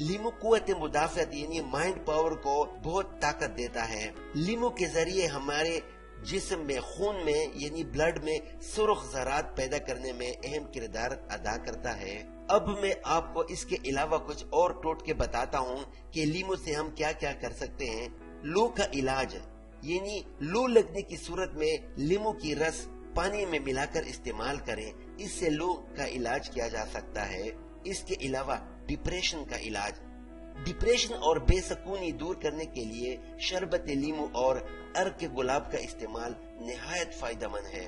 لیمو قوت مدافعت یعنی مائنڈ پاور کو بہت طاقت دیتا ہے۔ لیمو کے ذریعے ہمارے جسم میں خون میں یعنی بلڈ میں سرخ ذرات پیدا کرنے میں اہم کردار ادا کرتا ہے۔ اب میں آپ کو اس کے علاوہ کچھ اور ٹوٹکے بتاتا ہوں کہ لیمو سے ہم کیا کیا کر سکتے ہیں۔ لو کا علاج یعنی لو لگنے کی صورت میں لیمو کی رس پانی میں ملا کر استعمال کریں، اس سے لو کا علاج کیا جا سکتا ہے۔ اس کے علاوہ ڈپریشن کا علاج، ڈپریشن اور بے سکونی دور کرنے کے لیے شربت لیمو اور عرق گلاب کا استعمال نہایت فائدہ مند ہے۔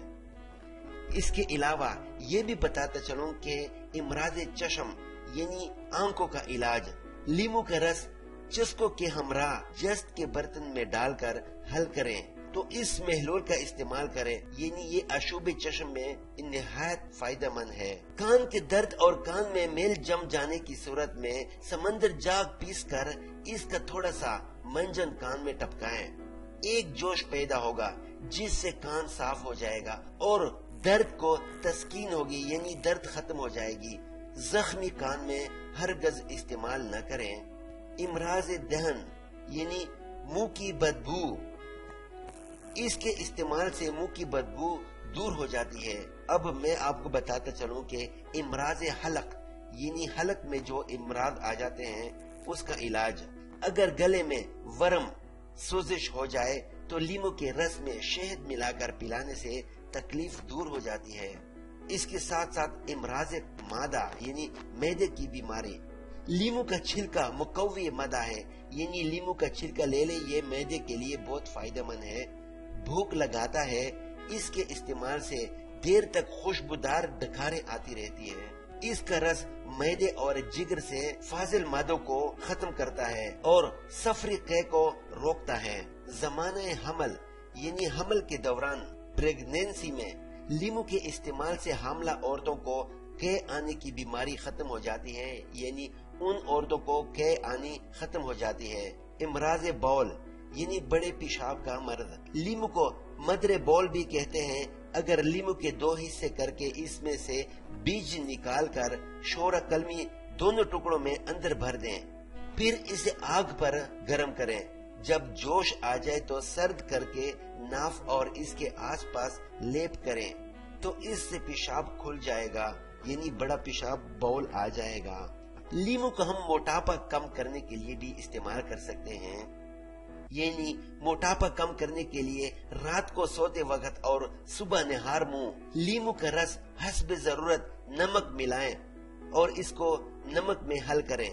اس کے علاوہ یہ بھی بتاتا چلوں کہ امراض چشم یعنی آنکھوں کا علاج، لیمو کا رس چسکوں کے ہمراہ جست کے برتن میں ڈال کر حل کریں تو اس محلول کا استعمال کریں، یعنی یہ اشوب چشم میں نہایت فائدہ مند ہے۔ کان کے درد اور کان میں میل جم جانے کی صورت میں سمندر جاگ پیس کر اس کا تھوڑا سا منجن کان میں ٹپکائیں، ایک جوش پیدا ہوگا جس سے کان صاف ہو جائے گا اور درد کو تسکین ہوگی یعنی درد ختم ہو جائے گی۔ زخمی کان میں ہرگز استعمال نہ کریں۔ امراض دہن یعنی منہ کی بدبو، اس کے استعمال سے منہ کی بدبو دور ہو جاتی ہے۔ اب میں آپ کو بتاتا چلوں کہ امراض حلق یعنی حلق میں جو امراض آ جاتے ہیں اس کا علاج، اگر گلے میں ورم سوزش ہو جائے تو لیمو کے رس میں شہد ملا کر پلانے سے تکلیف دور ہو جاتی ہے۔ اس کے ساتھ ساتھ امراض معدہ یعنی معدے کی بیماری، لیمو کا چھلکا مقوی معدہ ہے، یعنی لیمو کا چھلکا لے لے، یہ معدے کے لیے بہت فائدہ مند ہے۔ بھوک لگاتا ہے، اس کے استعمال سے دیر تک خوشبودار ڈکاریں آتی رہتی ہے۔ اس کا رس معدے اور جگر سے فاضل مادوں کو ختم کرتا ہے اور سفری قے کو روکتا ہے۔ زمانہ حمل یعنی حمل کے دوران پریگنینسی میں لیمو کے استعمال سے حاملہ عورتوں کو قے آنے کی بیماری ختم ہو جاتی ہے، یعنی ان عورتوں کو قے آنی ختم ہو جاتی ہے۔ امراض بول یعنی بڑے پیشاب کا مرض، لیمو کو مدر بول بھی کہتے ہیں۔ اگر لیمو کے 2 حصے کر کے اس میں سے بیج نکال کر شورا کلمی دونوں ٹکڑوں میں اندر بھر دیں، پھر اسے آگ پر گرم کریں، جب جوش آ جائے تو سرد کر کے ناف اور اس کے آس پاس لیپ کریں تو اس سے پیشاب کھل جائے گا، یعنی بڑا پیشاب بول آ جائے گا۔ لیمو کو ہم موٹاپا کم کرنے کے لیے بھی استعمال کر سکتے ہیں، یعنی موٹاپا کم کرنے کے لیے رات کو سوتے وقت اور صبح نہار منہ لیمو کا رس حسب ضرورت نمک ملائیں اور اس کو نمک میں حل کریں،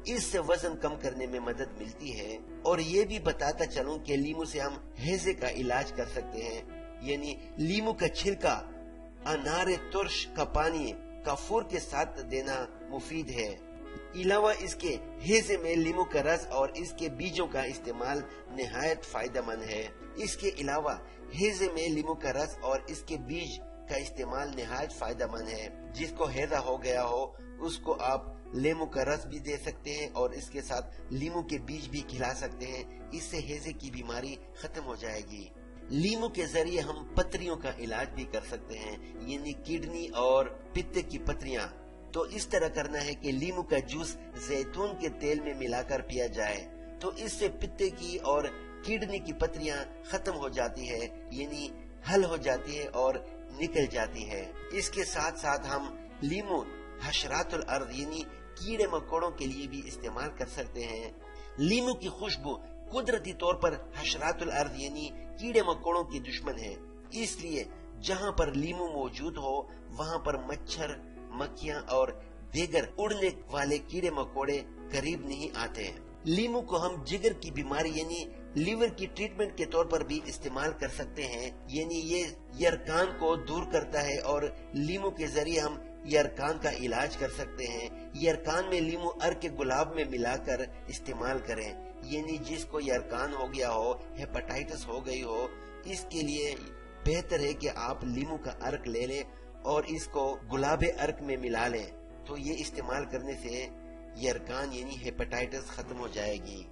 اس سے وزن کم کرنے میں مدد ملتی ہے۔ اور یہ بھی بتاتا چلوں کہ لیمو سے ہم ہیضے کا علاج کر سکتے ہیں، یعنی لیمو کا چھلکا انار ترش کا پانی کافور کے ساتھ دینا مفید ہے۔ علاوہ اس کے ہیضے میں لیمو کا رس اور اس کے بیجوں کا استعمال نہایت فائدہ مند ہے۔ اس کے علاوہ ہیضے میں لیمو کا رس اور اس کے بیج کا استعمال نہایت فائدہ مند ہے۔ جس کو ہیضہ ہو گیا ہو اس کو آپ لیمو کا رس بھی دے سکتے ہیں اور اس کے ساتھ لیمو کے بیج بھی کھلا سکتے ہیں، اس سے ہیضے کی بیماری ختم ہو جائے گی۔ لیمو کے ذریعے ہم پتریوں کا علاج بھی کر سکتے ہیں، یعنی کڈنی اور پتے کی پتریاں۔ تو اس طرح کرنا ہے کہ لیمو کا جوس زیتون کے تیل میں ملا کر پیا جائے تو اس سے پتے کی اور کڈنی کی پتریاں ختم ہو جاتی ہے، یعنی حل ہو جاتی ہے اور نکل جاتی ہے۔ اس کے ساتھ ساتھ ہم لیمو حشرات الارض یعنی کیڑے مکوڑوں کے لیے بھی استعمال کر سکتے ہیں۔ لیمو کی خوشبو قدرتی طور پر حشرات الارض یعنی کیڑے مکوڑوں کی دشمن ہے، اس لیے جہاں پر لیمو موجود ہو وہاں پر مچھر، مکھیاں اور دیگر اڑنے والے کیڑے مکوڑے قریب نہیں آتے ہیں۔ لیمو کو ہم جگر کی بیماری یعنی لیور کی ٹریٹمنٹ کے طور پر بھی استعمال کر سکتے ہیں، یعنی یہ یرکان کو دور کرتا ہے اور لیمو کے ذریعے ہم یرکان کا علاج کر سکتے ہیں۔ یرکان میں لیمو عرق گلاب میں ملا کر استعمال کریں، یعنی جس کو یرکان ہو گیا ہو، ہیپاٹائٹس ہو گئی ہو، اس کے لیے بہتر ہے کہ آپ لیمو کا عرق لے لیں اور اس کو گلاب عرق میں ملا لیں، تو یہ استعمال کرنے سے یرکان یعنی ہیپاٹائٹس ختم ہو جائے گی۔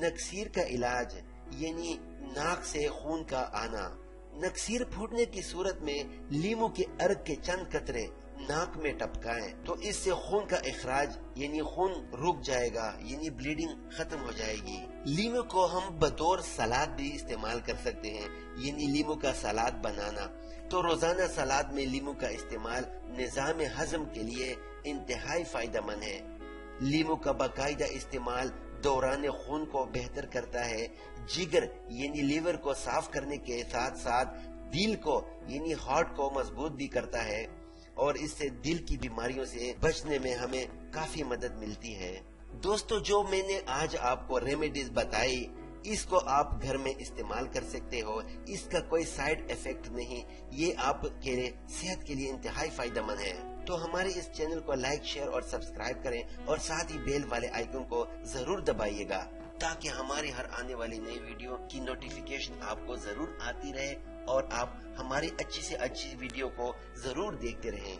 نکسیر کا علاج یعنی ناک سے خون کا آنا، نکسیر پھوٹنے کی صورت میں لیمو کے ارگ کے چند قطرے ناک میں ٹپکائیں تو اس سے خون کا اخراج یعنی خون رک جائے گا، یعنی بلیڈنگ ختم ہو جائے گی۔ لیمو کو ہم بطور سلاد بھی استعمال کر سکتے ہیں، یعنی لیمو کا سلاد بنانا۔ تو روزانہ سلاد میں لیمو کا استعمال نظام ہضم کے لیے انتہائی فائدہ مند ہے۔ لیمو کا باقاعدہ استعمال دوران خون کو بہتر کرتا ہے، جگر یعنی لیور کو صاف کرنے کے ساتھ ساتھ دل کو یعنی ہارٹ کو مضبوط بھی کرتا ہے، اور اس سے دل کی بیماریوں سے بچنے میں ہمیں کافی مدد ملتی ہے۔ دوستو، جو میں نے آج آپ کو ریمیڈیز بتائی، اس کو آپ گھر میں استعمال کر سکتے ہو، اس کا کوئی سائیڈ ایفیکٹ نہیں، یہ آپ کے صحت کے لیے انتہائی فائدہ مند ہے۔ تو ہمارے اس چینل کو لائک، شیئر اور سبسکرائب کریں، اور ساتھ ہی بیل والے آئیکن کو ضرور دبائیے گا تاکہ ہماری ہر آنے والی نئی ویڈیو کی نوٹیفیکیشن آپ کو ضرور آتی رہے، اور آپ ہماری اچھی سے اچھی ویڈیو کو ضرور دیکھتے رہیں۔